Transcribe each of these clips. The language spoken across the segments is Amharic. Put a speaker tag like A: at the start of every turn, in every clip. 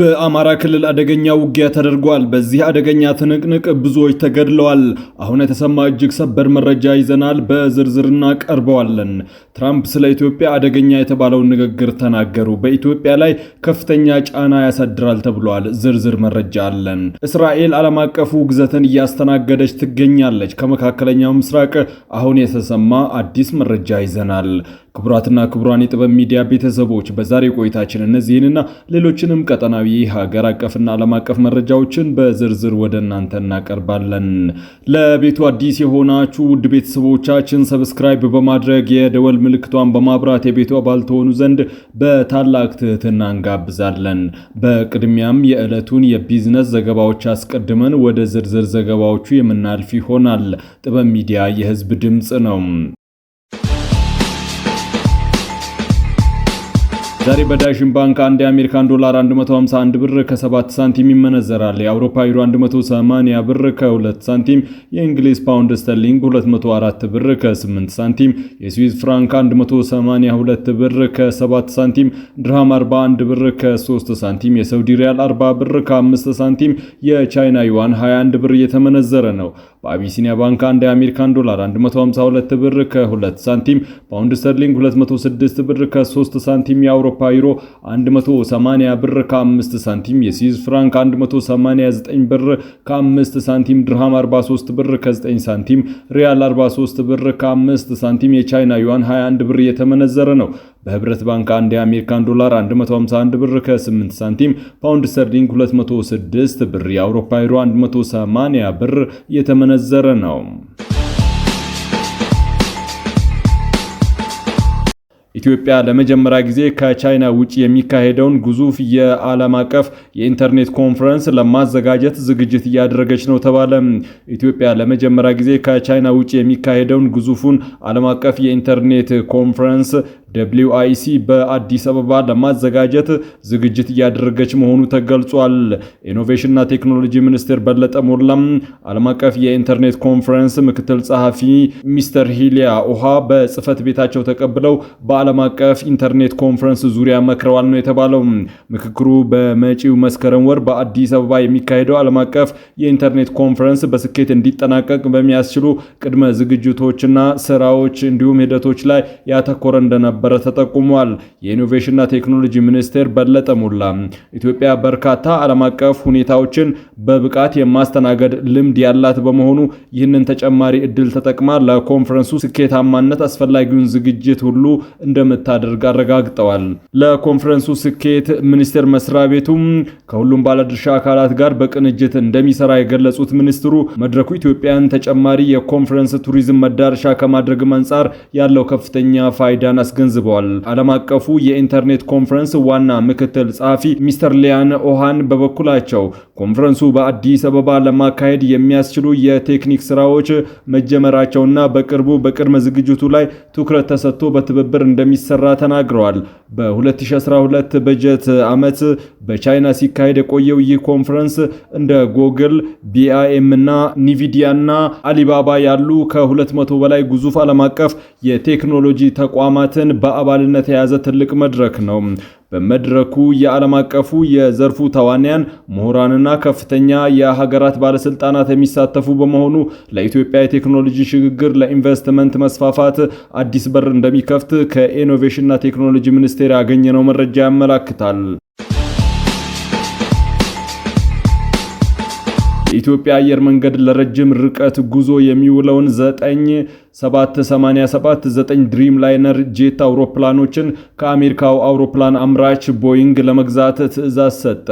A: በአማራ ክልል አደገኛ ውጊያ ተደርጓል። በዚህ አደገኛ ትንቅንቅ ብዙዎች ተገድለዋል። አሁን የተሰማ እጅግ ሰበር መረጃ ይዘናል፣ በዝርዝር እናቀርበዋለን። ትራምፕ ስለ ኢትዮጵያ አደገኛ የተባለውን ንግግር ተናገሩ። በኢትዮጵያ ላይ ከፍተኛ ጫና ያሳድራል ተብሏል። ዝርዝር መረጃ አለን። እስራኤል ዓለም አቀፉ ውግዘትን እያስተናገደች ትገኛለች። ከመካከለኛው ምስራቅ አሁን የተሰማ አዲስ መረጃ ይዘናል። ክቡራትና ክቡራን የጥበብ ሚዲያ ቤተሰቦች በዛሬ ቆይታችን እነዚህንና ሌሎችንም ቀጠናዊ ሀገር አቀፍና ዓለም አቀፍ መረጃዎችን በዝርዝር ወደ እናንተ እናቀርባለን። ለቤቱ አዲስ የሆናችሁ ውድ ቤተሰቦቻችን ሰብስክራይብ በማድረግ የደወል ምልክቷን በማብራት የቤቱ አባል ትሆኑ ዘንድ በታላቅ ትህትና እንጋብዛለን። በቅድሚያም የዕለቱን የቢዝነስ ዘገባዎች አስቀድመን ወደ ዝርዝር ዘገባዎቹ የምናልፍ ይሆናል። ጥበብ ሚዲያ የህዝብ ድምፅ ነው። ዛሬ በዳሽን ባንክ አንድ የአሜሪካን ዶላር 151 ብር ከ7 ሳንቲም ይመነዘራል። የአውሮፓ ዩሮ 180 ብር ከ2 ሳንቲም፣ የእንግሊዝ ፓውንድ ስተርሊንግ 204 ብር ከ8 ሳንቲም፣ የስዊዝ ፍራንክ 182 ብር ከ7 ሳንቲም፣ ድርሃም 41 ብር ከ3 ሳንቲም፣ የሳውዲ ሪያል 40 ብር ከ5 ሳንቲም፣ የቻይና ዩዋን 21 ብር እየተመነዘረ ነው። በአቢሲኒያ ባንክ አንድ የአሜሪካን ዶላር 152 ብር ከ2 ሳንቲም፣ ፓውንድ ስተርሊንግ 206 ብር ከ3 ሳንቲም፣ የአውሮፓ ዩሮ 180 ብር ከ5 ሳንቲም፣ የስዊዝ ፍራንክ 189 ብር ከ5 ሳንቲም፣ ድርሃም 43 ብር ከ9 ሳንቲም፣ ሪያል 43 ብር ከ5 ሳንቲም፣ የቻይና ዩዋን 21 ብር እየተመነዘረ ነው። በህብረት ባንክ አንድ የአሜሪካን ዶላር 151 ብር ከ8 ሳንቲም፣ ፓውንድ ስተርሊንግ 206 ብር፣ የአውሮፓ ዩሮ 180 ብር እየተመነዘረ ነው። ኢትዮጵያ ለመጀመሪያ ጊዜ ከቻይና ውጪ የሚካሄደውን ግዙፍ የዓለም አቀፍ የኢንተርኔት ኮንፈረንስ ለማዘጋጀት ዝግጅት እያደረገች ነው ተባለ። ኢትዮጵያ ለመጀመሪያ ጊዜ ከቻይና ውጪ የሚካሄደውን ግዙፉን ዓለም አቀፍ የኢንተርኔት ኮንፈረንስ WIC በአዲስ አበባ ለማዘጋጀት ዝግጅት እያደረገች መሆኑ ተገልጿል። ኢኖቬሽንና ቴክኖሎጂ ሚኒስቴር በለጠ ሞላም ዓለም አቀፍ የኢንተርኔት ኮንፈረንስ ምክትል ጸሐፊ ሚስተር ሂሊያ ኦሃ በጽህፈት ቤታቸው ተቀብለው በዓለም አቀፍ ኢንተርኔት ኮንፈረንስ ዙሪያ መክረዋል ነው የተባለው። ምክክሩ በመጪው መስከረም ወር በአዲስ አበባ የሚካሄደው ዓለም አቀፍ የኢንተርኔት ኮንፈረንስ በስኬት እንዲጠናቀቅ በሚያስችሉ ቅድመ ዝግጅቶችና ስራዎች እንዲሁም ሂደቶች ላይ ያተኮረ እንደነበረ ተጠቁሟል። የኢኖቬሽንና ቴክኖሎጂ ሚኒስቴር በለጠ ሞላ ኢትዮጵያ በርካታ ዓለም አቀፍ ሁኔታዎችን በብቃት የማስተናገድ ልምድ ያላት በመሆኑ ይህንን ተጨማሪ እድል ተጠቅማ ለኮንፈረንሱ ስኬታማነት አስፈላጊውን ዝግጅት ሁሉ እንደምታደርግ አረጋግጠዋል። ለኮንፈረንሱ ስኬት ሚኒስቴር መስሪያ ቤቱም ከሁሉም ባለድርሻ አካላት ጋር በቅንጅት እንደሚሰራ የገለጹት ሚኒስትሩ መድረኩ ኢትዮጵያን ተጨማሪ የኮንፈረንስ ቱሪዝም መዳረሻ ከማድረግ አንጻር ያለው ከፍተኛ ፋይዳን አስገንዝበዋል። ዓለም አቀፉ የኢንተርኔት ኮንፈረንስ ዋና ምክትል ጸሐፊ ሚስተር ሊያን ኦሃን በበኩላቸው ኮንፈረንሱ በአዲስ አበባ ለማካሄድ የሚያስችሉ የቴክኒክ ስራዎች መጀመራቸውና በቅርቡ በቅድመ ዝግጅቱ ላይ ትኩረት ተሰጥቶ በትብብር እንደሚሰራ ተናግረዋል። በ2012 በጀት ዓመት በቻይና ሲካሄድ የቆየው ይህ ኮንፈረንስ እንደ ጎግል፣ ቢአይኤም እና ኒቪዲያና አሊባባ ያሉ ከ200 በላይ ግዙፍ ዓለም አቀፍ የቴክኖሎጂ ተቋማትን በአባልነት የያዘ ትልቅ መድረክ ነው። በመድረኩ የዓለም አቀፉ የዘርፉ ተዋንያን ምሁራንና ከፍተኛ የሀገራት ባለስልጣናት የሚሳተፉ በመሆኑ ለኢትዮጵያ የቴክኖሎጂ ሽግግር ለኢንቨስትመንት መስፋፋት አዲስ በር እንደሚከፍት ከኢኖቬሽንና ቴክኖሎጂ ሚኒስቴር ያገኘነው መረጃ ያመላክታል። የኢትዮጵያ አየር መንገድ ለረጅም ርቀት ጉዞ የሚውለውን 787-9 ድሪም ላይነር ጄት አውሮፕላኖችን ከአሜሪካው አውሮፕላን አምራች ቦይንግ ለመግዛት ትዕዛዝ ሰጠ።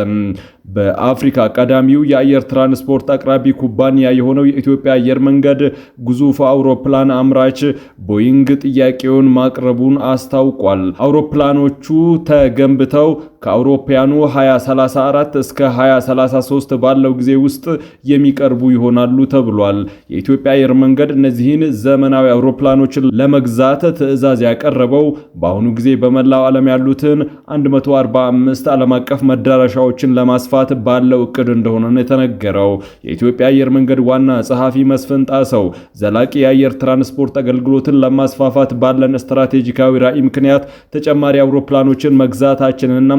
A: በአፍሪካ ቀዳሚው የአየር ትራንስፖርት አቅራቢ ኩባንያ የሆነው የኢትዮጵያ አየር መንገድ ግዙፍ አውሮፕላን አምራች ቦይንግ ጥያቄውን ማቅረቡን አስታውቋል። አውሮፕላኖቹ ተገንብተው ከአውሮፓውያኑ 2034 እስከ 2033 ባለው ጊዜ ውስጥ የሚቀርቡ ይሆናሉ ተብሏል። የኢትዮጵያ አየር መንገድ እነዚህን ዘመናዊ አውሮፕላኖችን ለመግዛት ትዕዛዝ ያቀረበው በአሁኑ ጊዜ በመላው ዓለም ያሉትን 145 ዓለም አቀፍ መዳረሻዎችን ለማስፋት ለማስፋት ባለው እቅድ እንደሆነ ነው የተነገረው። የኢትዮጵያ አየር መንገድ ዋና ጸሐፊ መስፍን ጣሰው ዘላቂ የአየር ትራንስፖርት አገልግሎትን ለማስፋፋት ባለን ስትራቴጂካዊ ራዕይ ምክንያት ተጨማሪ አውሮፕላኖችን መግዛታችንና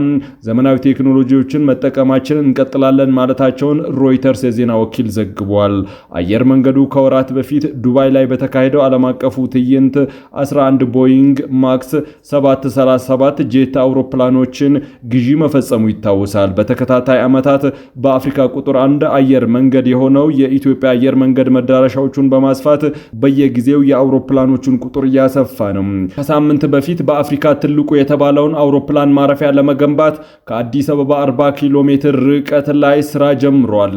A: ዘመናዊ ቴክኖሎጂዎችን መጠቀማችንን እንቀጥላለን ማለታቸውን ሮይተርስ የዜና ወኪል ዘግቧል። አየር መንገዱ ከወራት በፊት ዱባይ ላይ በተካሄደው ዓለም አቀፉ ትዕይንት 11 ቦይንግ ማክስ 737 ጄት አውሮፕላኖችን ግዢ መፈጸሙ ይታወሳል። በተከታታይ ዓመታት በአፍሪካ ቁጥር 1 አየር መንገድ የሆነው የኢትዮጵያ አየር መንገድ መዳረሻዎቹን በማስፋት በየጊዜው የአውሮፕላኖቹን ቁጥር እያሰፋ ነው። ከሳምንት በፊት በአፍሪካ ትልቁ የተባለውን አውሮፕላን ማረፊያ ለመገንባት ከአዲስ አበባ 40 ኪሎ ሜትር ርቀት ላይ ስራ ጀምሯል።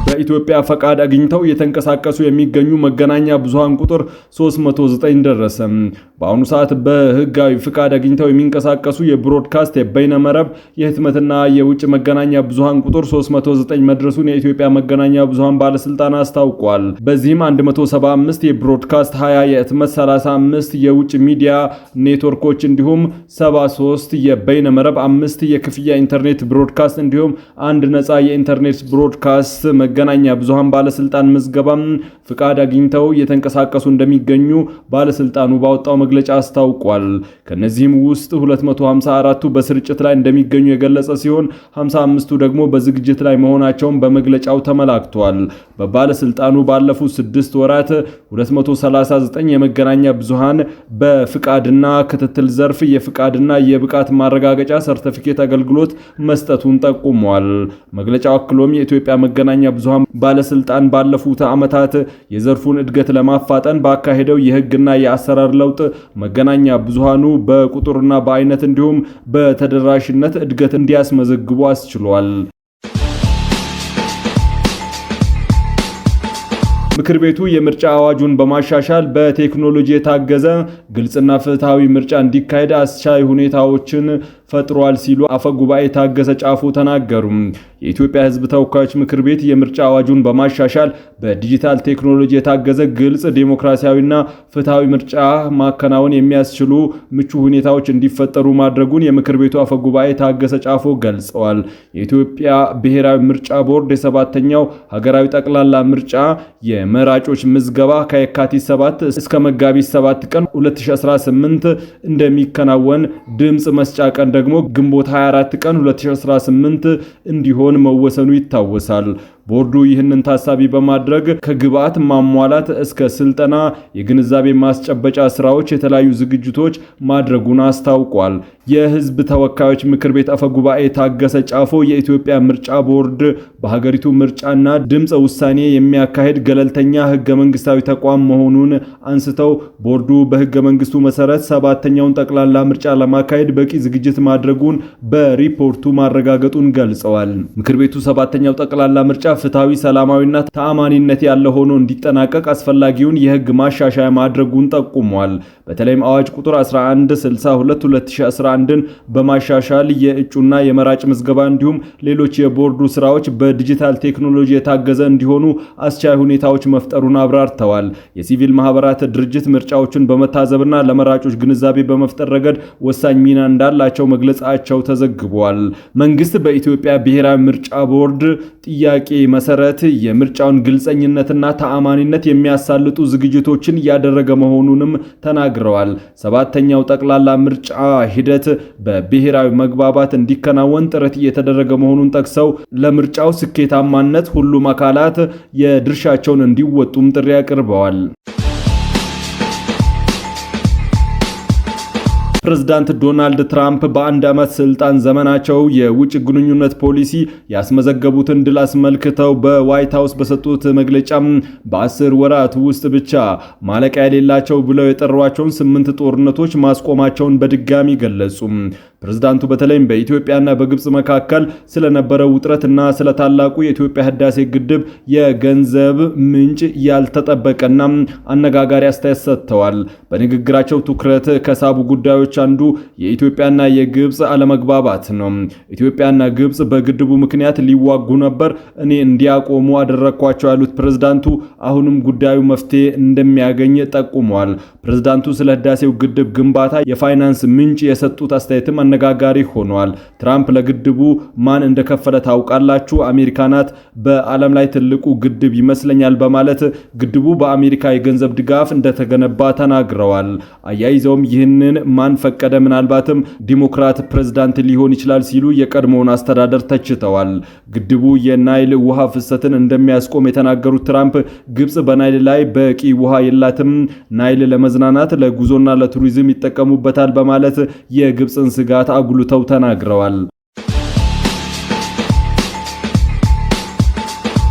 A: በኢትዮጵያ ፈቃድ አግኝተው የተንቀሳቀሱ የሚገኙ መገናኛ ብዙሃን ቁጥር 309 ደረሰ። በአሁኑ ሰዓት በህጋዊ ፈቃድ አግኝተው የሚንቀሳቀሱ የብሮድካስት የበይነመረብ የህትመትና የውጭ መገናኛ ብዙሃን ቁጥር 309 መድረሱን የኢትዮጵያ መገናኛ ብዙሃን ባለስልጣን አስታውቋል። በዚህም 175 የብሮድካስት፣ 20 የህትመት፣ 35 የውጭ ሚዲያ ኔትወርኮች እንዲሁም 73 የበይነመረብ፣ 5 የክፍያ ኢንተርኔት ብሮድካስት እንዲሁም 1 ነፃ የኢንተርኔት ብሮድካስት መገናኛ ብዙሃን ባለስልጣን ምዝገባም ፍቃድ አግኝተው የተንቀሳቀሱ እንደሚገኙ ባለስልጣኑ ባወጣው መግለጫ አስታውቋል። ከነዚህም ውስጥ 254ቱ በስርጭት ላይ እንደሚገኙ የገለጸ ሲሆን 55ቱ ደግሞ በዝግጅት ላይ መሆናቸውን በመግለጫው ተመላክቷል። በባለስልጣኑ ባለፉት 6 ወራት 239 የመገናኛ ብዙሃን በፍቃድና ክትትል ዘርፍ የፍቃድና የብቃት ማረጋገጫ ሰርቲፊኬት አገልግሎት መስጠቱን ጠቁሟል። መግለጫው አክሎም የኢትዮጵያ መገናኛ ብዙሃን ባለስልጣን ባለፉት ዓመታት የዘርፉን እድገት ለማፋጠን ባካሄደው የህግና የአሰራር ለውጥ መገናኛ ብዙሃኑ በቁጥርና በአይነት እንዲሁም በተደራሽነት እድገት እንዲያስመዘግቡ አስችሏል። ምክር ቤቱ የምርጫ አዋጁን በማሻሻል በቴክኖሎጂ የታገዘ ግልጽና ፍትሃዊ ምርጫ እንዲካሄድ አስቻይ ሁኔታዎችን ፈጥሯል ሲሉ አፈ ጉባኤ ታገሰ ጫፎ ተናገሩ። የኢትዮጵያ ሕዝብ ተወካዮች ምክር ቤት የምርጫ አዋጁን በማሻሻል በዲጂታል ቴክኖሎጂ የታገዘ ግልጽ፣ ዴሞክራሲያዊና ፍትሃዊ ምርጫ ማከናወን የሚያስችሉ ምቹ ሁኔታዎች እንዲፈጠሩ ማድረጉን የምክር ቤቱ አፈ ጉባኤ ታገሰ ጫፎ ገልጸዋል። የኢትዮጵያ ብሔራዊ ምርጫ ቦርድ የሰባተኛው ሀገራዊ ጠቅላላ ምርጫ የመራጮች ምዝገባ ከየካቲት 7 እስከ መጋቢት 7 ቀን 2018 እንደሚከናወን፣ ድምጽ መስጫ ቀን ደግሞ ግንቦት 24 ቀን 2018 እንዲሆን መወሰኑ ይታወሳል። ቦርዱ ይህንን ታሳቢ በማድረግ ከግብዓት ማሟላት እስከ ስልጠና፣ የግንዛቤ ማስጨበጫ ስራዎች የተለያዩ ዝግጅቶች ማድረጉን አስታውቋል። የህዝብ ተወካዮች ምክር ቤት አፈ ጉባኤ ታገሰ ጫፎ የኢትዮጵያ ምርጫ ቦርድ በሀገሪቱ ምርጫና ድምጽ ውሳኔ የሚያካሄድ ገለልተኛ ህገ መንግስታዊ ተቋም መሆኑን አንስተው ቦርዱ በህገ መንግስቱ መሰረት ሰባተኛውን ጠቅላላ ምርጫ ለማካሄድ በቂ ዝግጅት ማድረጉን በሪፖርቱ ማረጋገጡን ገልጸዋል። ምክር ቤቱ ሰባተኛው ጠቅላላ ምርጫ ፍትሃዊ፣ ሰላማዊና ተአማኒነት ያለው ሆኖ እንዲጠናቀቅ አስፈላጊውን የህግ ማሻሻያ ማድረጉን ጠቁሟል። በተለይም አዋጅ ቁጥር 1162/2011ን በማሻሻል የእጩና የመራጭ ምዝገባ እንዲሁም ሌሎች የቦርዱ ስራዎች በዲጂታል ቴክኖሎጂ የታገዘ እንዲሆኑ አስቻይ ሁኔታዎች መፍጠሩን አብራርተዋል። የሲቪል ማህበራት ድርጅት ምርጫዎችን በመታዘብና ለመራጮች ግንዛቤ በመፍጠር ረገድ ወሳኝ ሚና እንዳላቸው መግለጻቸው ተዘግቧል። መንግስት በኢትዮጵያ ብሔራዊ ምርጫ ቦርድ ጥያቄ መሰረት የምርጫውን ግልጸኝነትና ተአማኒነት የሚያሳልጡ ዝግጅቶችን እያደረገ መሆኑንም ተናግረዋል። ሰባተኛው ጠቅላላ ምርጫ ሂደት በብሔራዊ መግባባት እንዲከናወን ጥረት እየተደረገ መሆኑን ጠቅሰው ለምርጫው ስኬታማነት ሁሉም አካላት የድርሻቸውን እንዲወጡም ጥሪ አቅርበዋል። ፕሬዝዳንት ዶናልድ ትራምፕ በአንድ ዓመት ስልጣን ዘመናቸው የውጭ ግንኙነት ፖሊሲ ያስመዘገቡትን ድል አስመልክተው በዋይት ሃውስ በሰጡት መግለጫ በ10 ወራት ውስጥ ብቻ ማለቂያ የሌላቸው ብለው የጠሯቸውን 8 ጦርነቶች ማስቆማቸውን በድጋሚ ገለጹ። ፕሬዝዳንቱ በተለይም በኢትዮጵያና በግብጽ መካከል ስለነበረው ውጥረትና ስለ ታላቁ የኢትዮጵያ ህዳሴ ግድብ የገንዘብ ምንጭ ያልተጠበቀና አነጋጋሪ አስተያየት ሰጥተዋል። በንግግራቸው ትኩረት ከሳቡ ጉዳዮች አንዱ የኢትዮጵያና የግብጽ አለመግባባት ነው። ኢትዮጵያና ግብጽ በግድቡ ምክንያት ሊዋጉ ነበር፣ እኔ እንዲያቆሙ አደረኳቸው ያሉት ፕሬዝዳንቱ አሁንም ጉዳዩ መፍትሄ እንደሚያገኝ ጠቁመዋል። ፕሬዝዳንቱ ስለ ህዳሴው ግድብ ግንባታ የፋይናንስ ምንጭ የሰጡት አስተያየትም አነጋጋሪ ሆኗል። ትራምፕ ለግድቡ ማን እንደከፈለ ታውቃላችሁ? አሜሪካ ናት። በዓለም ላይ ትልቁ ግድብ ይመስለኛል በማለት ግድቡ በአሜሪካ የገንዘብ ድጋፍ እንደተገነባ ተናግረዋል። አያይዘውም ይህንን ማን ፈቀደ? ምናልባትም ዲሞክራት ፕሬዝዳንት ሊሆን ይችላል ሲሉ የቀድሞውን አስተዳደር ተችተዋል። ግድቡ የናይል ውሃ ፍሰትን እንደሚያስቆም የተናገሩት ትራምፕ ግብጽ በናይል ላይ በቂ ውሃ የላትም፣ ናይል ለመዝናናት ለጉዞና ለቱሪዝም ይጠቀሙበታል በማለት የግብጽን ስጋት አጉልተው ተናግረዋል።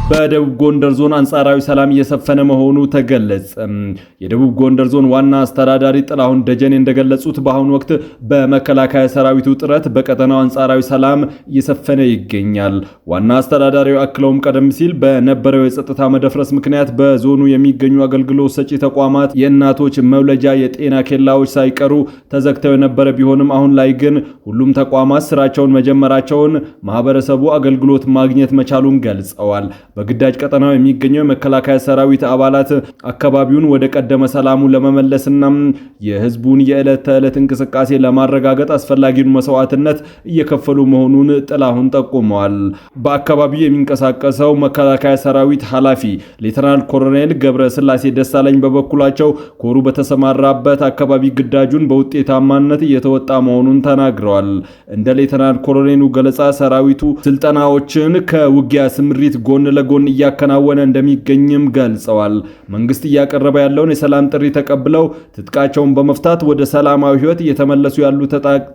A: በደቡብ ጎንደር ዞን አንጻራዊ ሰላም እየሰፈነ መሆኑ ተገለጸ። የደቡብ ጎንደር ዞን ዋና አስተዳዳሪ ጥላሁን ደጀኔ እንደገለጹት በአሁኑ ወቅት በመከላከያ ሰራዊቱ ጥረት በቀጠናው አንጻራዊ ሰላም እየሰፈነ ይገኛል። ዋና አስተዳዳሪው አክለውም ቀደም ሲል በነበረው የጸጥታ መደፍረስ ምክንያት በዞኑ የሚገኙ አገልግሎት ሰጪ ተቋማት፣ የእናቶች መውለጃ፣ የጤና ኬላዎች ሳይቀሩ ተዘግተው የነበረ ቢሆንም አሁን ላይ ግን ሁሉም ተቋማት ስራቸውን መጀመራቸውን ማህበረሰቡ አገልግሎት ማግኘት መቻሉን ገልጸዋል። በግዳጅ ቀጠናው የሚገኘው የመከላከያ ሰራዊት አባላት አካባቢውን ወደ ቀደመ ሰላሙ ለመመለስና የህዝቡን የዕለት ተዕለት እንቅስቃሴ ለማረጋገጥ አስፈላጊውን መስዋዕትነት እየከፈሉ መሆኑን ጥላሁን ጠቁመዋል። በአካባቢው የሚንቀሳቀሰው መከላከያ ሰራዊት ኃላፊ ሌተናል ኮሎኔል ገብረ ስላሴ ደሳለኝ በበኩላቸው ኮሩ በተሰማራበት አካባቢ ግዳጁን በውጤታማነት እየተወጣ መሆኑን ተናግረዋል። እንደ ሌተናል ኮሎኔሉ ገለጻ ሰራዊቱ ስልጠናዎችን ከውጊያ ስምሪት ጎን ለጎን እያከናወነ እንደሚገኝም ገልጸዋል። መንግስት እያቀረበ ያለውን የሰላም ጥሪ ተቀብለው ትጥቃቸውን በመፍታት ወደ ሰላማዊ ህይወት እየተመለሱ ያሉ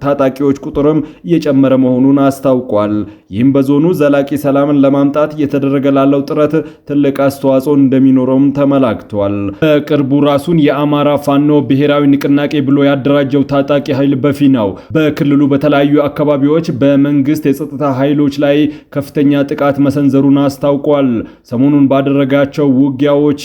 A: ታጣቂዎች ቁጥርም እየጨመረ መሆኑን አስታውቋል። ይህም በዞኑ ዘላቂ ሰላምን ለማምጣት እየተደረገ ላለው ጥረት ትልቅ አስተዋጽኦ እንደሚኖረውም ተመላክቷል። በቅርቡ ራሱን የአማራ ፋኖ ብሔራዊ ንቅናቄ ብሎ ያደራጀው ታጣቂ ኃይል በፊናው በክልሉ በተለያዩ አካባቢዎች በመንግስት የጸጥታ ኃይሎች ላይ ከፍተኛ ጥቃት መሰንዘሩን አስታውቋል። ሰሞኑን ባደረጋቸው ውጊያዎች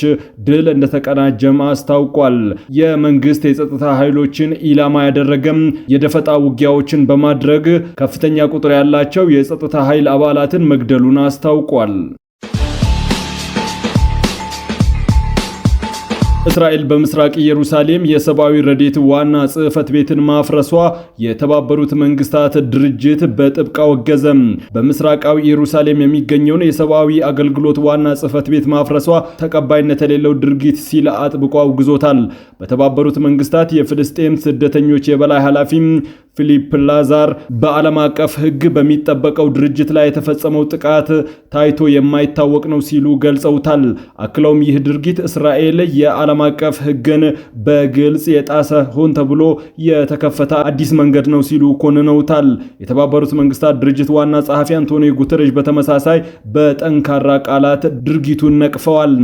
A: ድል እንደተቀናጀም አስታውቋል። የመንግስት የጸጥታ ኃይሎችን ኢላማ ያደረገም የደፈጣ ውጊያዎችን በማድረግ ከፍተኛ ቁጥር ያላቸው የጸጥታ ኃይል አባላትን መግደሉን አስታውቋል። እስራኤል በምስራቅ ኢየሩሳሌም የሰብአዊ ረድኤት ዋና ጽሕፈት ቤትን ማፍረሷ የተባበሩት መንግስታት ድርጅት በጥብቅ አወገዘም። በምስራቃዊ ኢየሩሳሌም የሚገኘውን የሰብአዊ አገልግሎት ዋና ጽሕፈት ቤት ማፍረሷ ተቀባይነት የሌለው ድርጊት ሲል አጥብቆ አውግዞታል። በተባበሩት መንግስታት የፍልስጤም ስደተኞች የበላይ ኃላፊ ፊሊፕ ላዛር በዓለም አቀፍ ሕግ በሚጠበቀው ድርጅት ላይ የተፈጸመው ጥቃት ታይቶ የማይታወቅ ነው ሲሉ ገልጸውታል። አክለውም ይህ ድርጊት እስራኤል የዓለም አቀፍ ሕግን በግልጽ የጣሰ ሆን ተብሎ የተከፈተ አዲስ መንገድ ነው ሲሉ ኮንነውታል። የተባበሩት መንግስታት ድርጅት ዋና ጸሐፊ አንቶኒዮ ጉተሬሽ በተመሳሳይ በጠንካራ ቃላት ድርጊቱን ነቅፈዋል።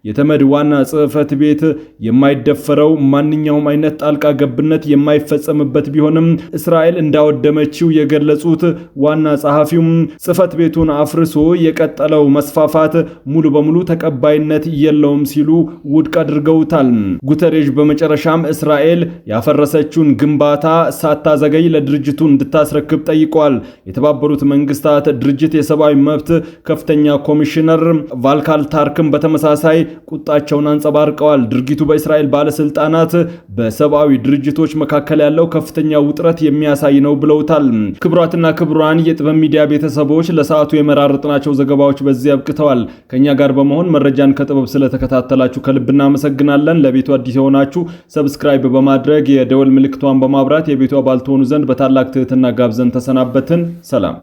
A: የተመድ ዋና ጽሕፈት ቤት የማይደፈረው ማንኛውም አይነት ጣልቃ ገብነት የማይፈጸምበት ቢሆንም እስራኤል እንዳወደመችው የገለጹት ዋና ጸሐፊው ጽሕፈት ቤቱን አፍርሶ የቀጠለው መስፋፋት ሙሉ በሙሉ ተቀባይነት የለውም ሲሉ ውድቅ አድርገውታል። ጉተሬሽ በመጨረሻም እስራኤል ያፈረሰችውን ግንባታ ሳታዘገይ ለድርጅቱ እንድታስረክብ ጠይቀዋል። የተባበሩት መንግስታት ድርጅት የሰብአዊ መብት ከፍተኛ ኮሚሽነር ቫልካር ተርክም በተመሳሳይ ቁጣቸውን አንጸባርቀዋል። ድርጊቱ በእስራኤል ባለስልጣናት በሰብአዊ ድርጅቶች መካከል ያለው ከፍተኛ ውጥረት የሚያሳይ ነው ብለውታል። ክቡራትና ክቡራን የጥበብ ሚዲያ ቤተሰቦች ለሰዓቱ የመራረጥናቸው ዘገባዎች በዚህ አብቅተዋል። ከኛ ጋር በመሆን መረጃን ከጥበብ ስለተከታተላችሁ ከልብ እናመሰግናለን። ለቤቱ አዲስ የሆናችሁ ሰብስክራይብ በማድረግ የደወል ምልክቷን በማብራት የቤቱ አባል ትሆኑ ዘንድ በታላቅ ትህትና ጋብዘን ተሰናበትን። ሰላም።